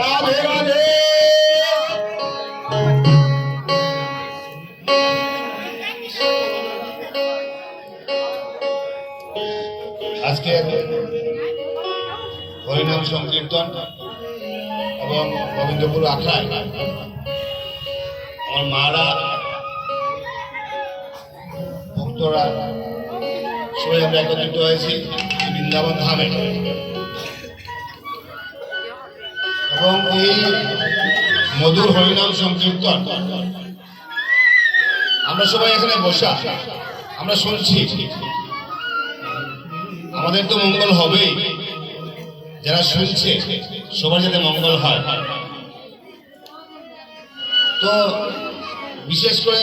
রাধে রাধে। আজকে হরিনাম সংকীর্তন এবং গোবিন্দপুর আখড়ায় আমার মারা ভক্তরা সবাই আমরা একত্রিত হয়েছি বৃন্দাবন ধামে এবং এই মধুর হরিনাম সংকীর্তন আমরা সবাই এখানে বসা আমরা শুনছি। আমাদের তো মঙ্গল হবেই, যারা শুনছে সবার যাতে মঙ্গল হয়। তো বিশেষ করে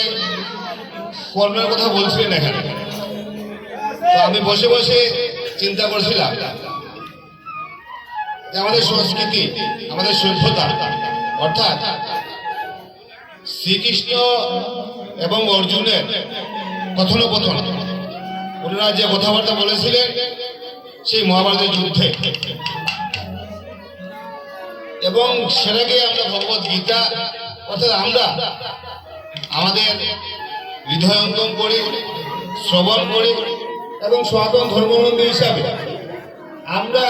কর্মের কথা বলছিলেন এখানে, তো আমি বসে বসে চিন্তা করছিলাম যে আমাদের সংস্কৃতি, আমাদের সভ্যতা, অর্থাৎ শ্রীকৃষ্ণ এবং অর্জুনের কথোপকথন, ওনারা যে কথাবার্তা বলেছিলেন সেই মহাভারতের যুদ্ধে, এবং সেটাকে আমরা ভগবত গীতা অর্থাৎ আমরা আমাদের হৃদয়ঙ্গম করি, শ্রবণ করি এবং সনাতন ধর্মাবলম্বী হিসাবে আমরা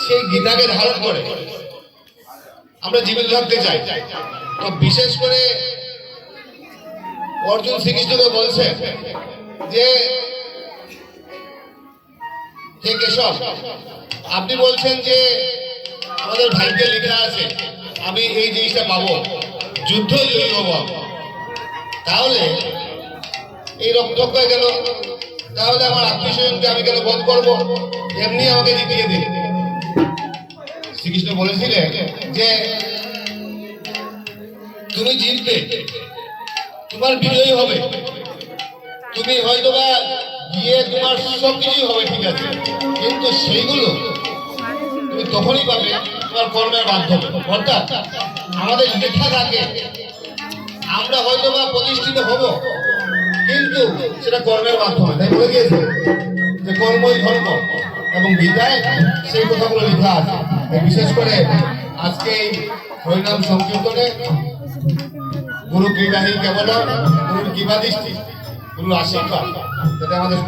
সেই গীতাকে ধারণ করে আমরা জীবিত থাকতে চাই। তো বিশেষ করে অর্জুন শ্রীকৃষ্ণকে বলছে যে হে কেশব, আপনি বলছেন যে আমাদের ভাগ্যে লেখা আছে আমি এই জিনিসটা পাবো, যুদ্ধ জয়ী হব, তাহলে এই রক্তক্ষয় কেন? তাহলে আমার আত্মীয় স্বজনকে আমি কেন বধ করবো? এমনি আমাকে জিতিয়ে দিন। শ্রীকৃষ্ণ বলেছিলেন যে তুমি জিতবে, তোমার বিজয়ী হবে, তুমি হয়তোবা গিয়ে তোমার সবকিছুই হবে, ঠিক আছে, কিন্তু সেইগুলো তুমি তখনই পাবে তোমার কর্মের মাধ্যমে। অর্থাৎ আমাদের লেখা থাকে আমরা হয়তোবা প্রতিষ্ঠিত হব, কিন্তু সেটা কর্মের মাধ্যমে। তাই বলে গিয়েছে যে কর্মই ধর্ম, এবং গীতায় সেই কথাগুলো লেখা আছে। বিশেষ করে আজকে এই হরিনাম সংকীর্তনে গুরু কৃপাহী কেবল, গুরুর কৃপা দৃষ্টি, গুরুর আশীর্বাদ যাতে আমাদের